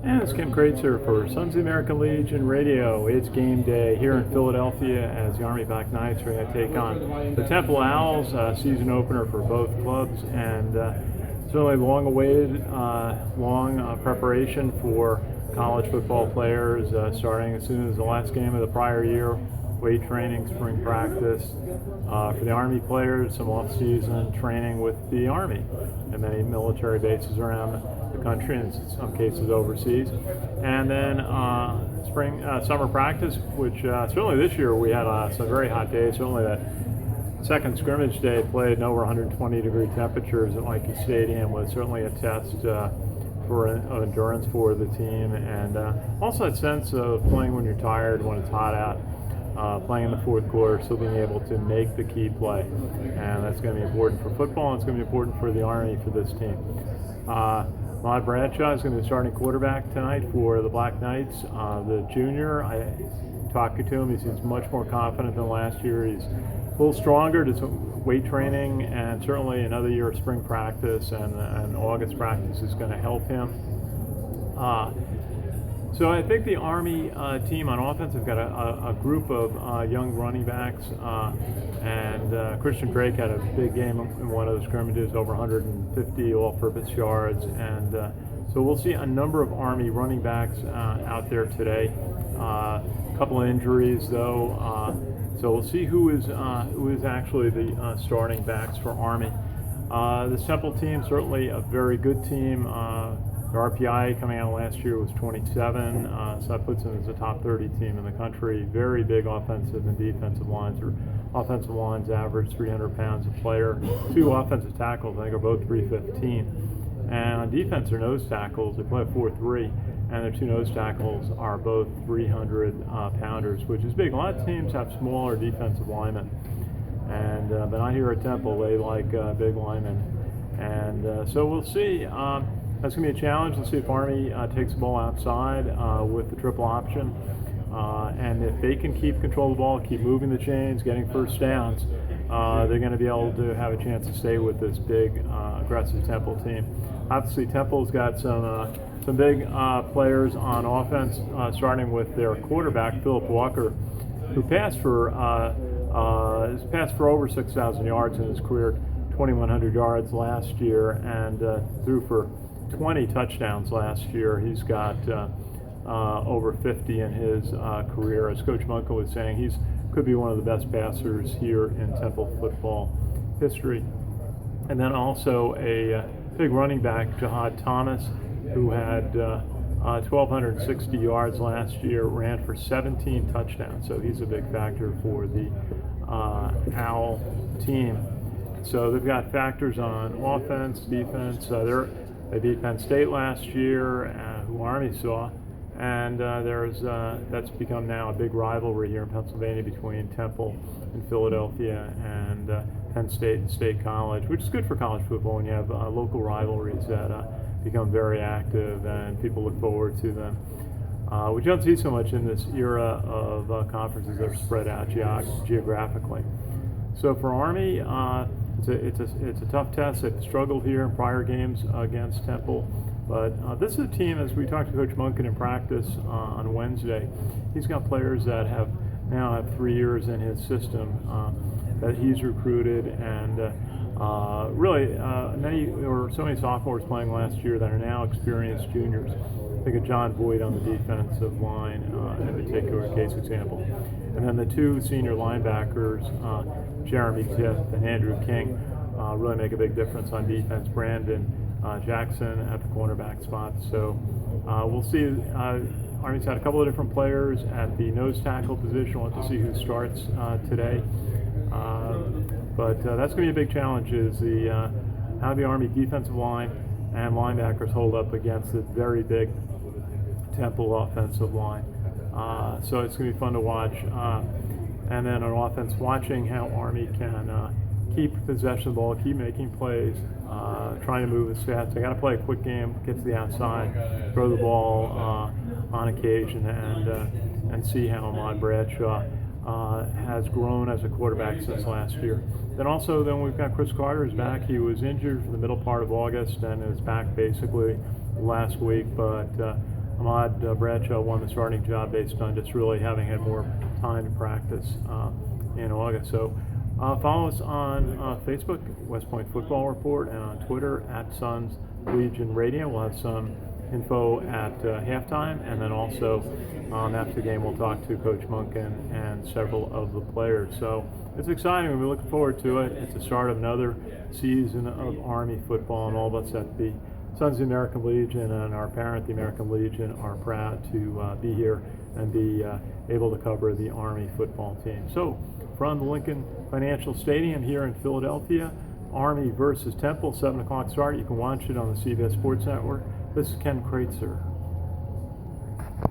And it's Kim Kreitzer for Sons of the American Legion Radio. It's game day here in Philadelphia as the Army Black Knights are going to take on the Temple Owls, season opener for both clubs, and certainly long-awaited, long preparation for college football players, starting as soon as the last game of the prior year, weight training, spring practice. For the Army players, some off-season training with the Army and many military bases around the country, and in some cases overseas. And then summer practice, which certainly this year we had some very hot days. Certainly that second scrimmage day played in over 120-degree temperatures at Leahy Stadium was certainly a test for endurance for the team, and also that sense of playing when you're tired, when it's hot out. Playing in the fourth quarter, still being able to make the key play. And that's going to be important for football, and it's going to be important for the Army for this team. Rod Bradshaw is going to be starting quarterback tonight for the Black Knights. The junior, I talking to him, he seems much more confident than last year. He's a little stronger, did some weight training, and certainly another year of spring practice and August practice is going to help him. So I think the Army team on offense have got a group of young running backs, and Christian Drake had a big game in one of the scrimmages, over 150 all-purpose yards, and so we'll see a number of Army running backs out there today. A couple of injuries though, so we'll see who is actually the starting backs for Army. This Temple team, certainly a very good team. Their RPI coming out last year was 27, so that puts them as a top 30 team in the country. Very big offensive and defensive lines. Their offensive lines average 300 pounds a player. Two offensive tackles, I think, are both 315. And on defense, their nose tackles, they play a 4-3, and their two nose tackles are both 300 pounders, which is big. A lot of teams have smaller defensive linemen, and but not here at Temple. They like big linemen, and so we'll see. That's going to be a challenge. Let's see if Army takes the ball outside with the triple option. And if they can keep control of the ball, keep moving the chains, getting first downs, they're going to be able to have a chance to stay with this big, aggressive Temple team. Obviously, Temple's got some big players on offense, starting with their quarterback, Philip Walker, who passed for over 6,000 yards in his career, 2,100 yards last year, and threw for 20 touchdowns last year. He's got over 50 in his career. As Coach Munka was saying, he's could be one of the best passers here in Temple football history. And then also a big running back, Jihad Thomas, who had 1,260 yards last year, ran for 17 touchdowns. So he's a big factor for the Owl team. So they've got factors on offense, defense. They beat Penn State last year, who Army saw, and that's become now a big rivalry here in Pennsylvania between Temple and Philadelphia and Penn State and State College, which is good for college football when you have local rivalries that become very active and people look forward to them. Which you don't see so much in this era of conferences that are spread out geographically. So for Army, it's a tough test. They've struggled here in prior games against Temple, but this is a team, as we talked to Coach Munkin in practice on Wednesday, he's got players that now have 3 years in his system that he's recruited, and really there were so many sophomores playing last year that are now experienced juniors. Think of John Boyd on the defensive line in particular case example. And then the two senior linebackers, Jeremy Tiff and Andrew King, really make a big difference on defense. Brandon Jackson at the cornerback spot. So we'll see. Army's had a couple of different players at the nose tackle position. We'll have to see who starts today. But that's going to be a big challenge, is how the Army defensive line and linebackers hold up against the very big Temple offensive line. So it's going to be fun to watch. And then on offense, watching how Army can keep possession of the ball, keep making plays, trying to move as fast. They got to play a quick game, get to the outside, throw the ball on occasion, and see how Ahmad Bradshaw has grown as a quarterback since last year. Then we've got Chris Carter is back. He was injured for the middle part of August and is back basically last week, but Ahmad Bradshaw won the starting job based on just really having had more time to practice in August. So follow us on Facebook, West Point Football Report, and on Twitter at Suns Legion Radio. We'll have some info at halftime, and then also after the game we'll talk to Coach Munkin and several of the players. So it's exciting. We're looking forward to it. It's the start of another season of Army football, and all of us at the Sons of the American Legion and our parent, the American Legion, are proud to be here and be able to cover the Army football team. So from the Lincoln Financial Stadium here in Philadelphia, Army versus Temple, 7 o'clock start. You can watch it on the CBS Sports Network. This is Ken Kreitzer.